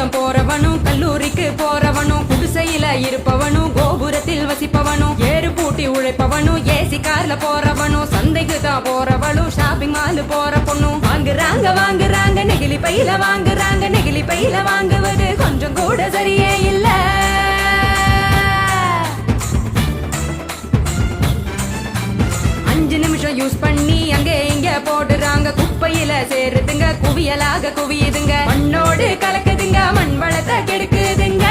பள்ளிக்கூடம் போறவனும் கல்லூரிக்கு போறவனும் குடிசையில இருப்பவனும் கோபுரத்தில் வசிப்பவனும் ஏறு பூட்டி உழைப்பவனும் ஏசி கார்ல போறவனும் சந்தைக்கு தான் போறவளும் ஷாப்பிங் மால் போற பொண்ணும் வாங்குறாங்க நெகிழி பையில வாங்குறாங்க நெகிழி பையில வாங்குவது கொஞ்சம் கூட சரியே இல்ல. யூஸ் பண்ணி அங்கே இங்க போடுறாங்க குப்பையில சேருதுங்க குவியலாக குவியுதுங்க மண்ணோடு கலக்குதுங்க மண் வளத்தை கெடுக்குதுங்க.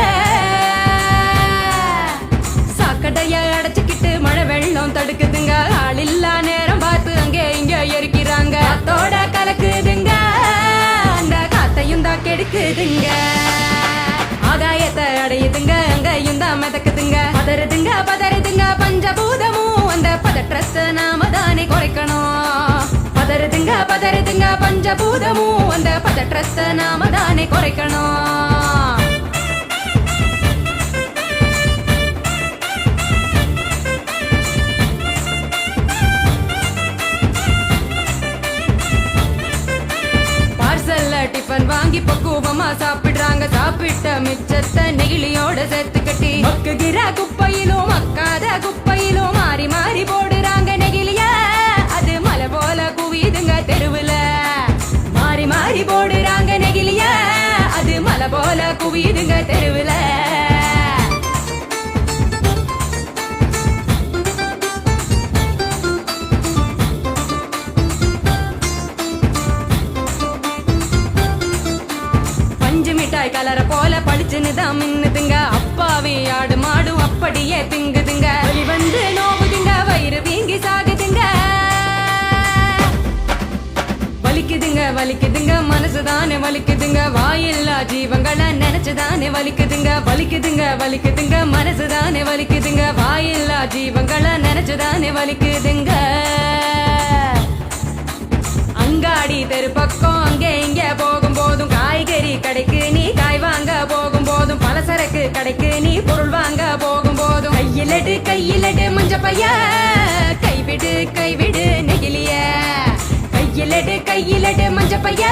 சாக்கடைய அடைச்சுக்கிட்டு மழை வெள்ளம் தடுக்குதுங்க ஆள் இல்லா நேரம் பார்த்து அங்கே இங்க எரிக்கிறாங்க காத்தோட கலக்குதுங்க அந்த காத்தையும் தான் கெடுக்குதுங்க. ஆகாயத்தை அடையுதுங்க அங்கேயும் தான் மிதக்குதுங்க பதறுதுங்க பஞ்சபூதமும் அந்த பதற்றத்தை நாம தானே குறைக்கணும். பதறுதுங்க பஞ்சபூதமும் அந்த பதற்றத்தை நாம தானே குறைக்கணும். டிஃபன் வாங்கி பக்குவமா சாப்பிடுறாங்க சாப்பிட்ட மிச்சத்தை நெகிழியோட சேர்த்து கட்டி மக்குகிற குப்பையிலும் மக்காத குப்பையிலும் மாறி மாறி போடுறாங்க நெகிழிய அது மலை போல குவியுதுங்க தெருவுல மாறி மாறி போடுறாங்க நெகிழிய அது மலை போல குவியுதுங்க தெருவுல. கலர போல பளிச்சுன்னு தான் மின்னுதுங்க அப்பாவே ஆடு மாடும் அப்படியே திங்குதுங்க வலி வந்து நோவுதுங்க வயிறு வீங்கி சாகுதுங்க வலிக்குதுங்க மனசுதானே வலிக்குதுங்க வாயில்லா ஜீவங்களை நினைச்சுதானே வலிக்குதுங்க மனசுதானே வலிக்குதுங்க வாயில்லா ஜீவங்களை நினைச்சுதானே வலிக்குதுங்க. அங்காடி தெரு பக்கம் அங்கே இங்க போகும் போதும் காய்கறி கடைக்கு நீ காய் வாங்க போகும் போதும் பலசரக்கு கடைக்கு நீ பொருள் வாங்க போகும் போதும் கையிலடு மஞ்ச பைய கைவிடு நெகிழிய கையிலடு மஞ்ச பைய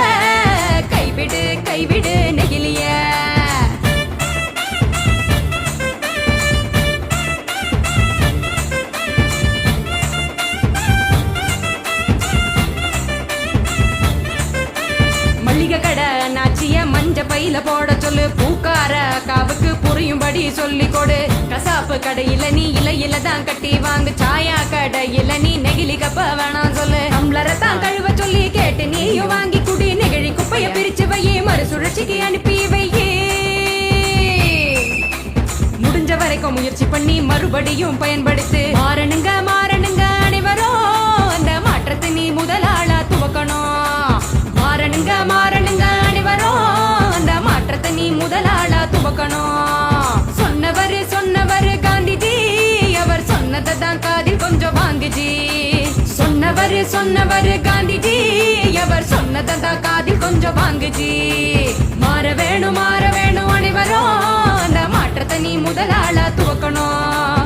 கைவிடு நெகிழிய. கடை நாச்சிய மஞ்ச பையில போட சொல்லு பூக்கார காவுக்கு புரியும்படி சொல்லி கொடு கசாப்பு கடையில நீ இலையில தான் கட்டி வாங்கு சாயா கடையில நீ நெகிழி கப்ப வேணாம் சொல்லு டம்ளரை தான் கழுவ சொல்லி கேட்டு நீயும் வாங்கி குடி நெகிழி குப்பைய பிரிச்சு வையே மறுசுழற்சிக்கு அனுப்பி வையே. முடிஞ்ச வரைக்கும் முயற்சி பண்ணி மறுபடியும் பயன்படுத்து மாறணுங்க அனைவரும் அந்த மாற்றத்தை நீ முதலாளா துவக்கணும். மாறணுங்க அனைவரும் அந்த மாற்றத்தை நீ முதலாளா துவக்கணும். சொன்னவர் காந்திஜி அவர் சொன்னதை தான் காதில் கொஞ்சம் வாங்குஜி சொன்னவர் காந்திஜி அவர் சொன்னதை தான் காதில் கொஞ்சம் வாங்குஜி. மாற வேணும் அனைவரும் அந்த மாற்றத்தை நீ முதலாளா துவக்கணும்.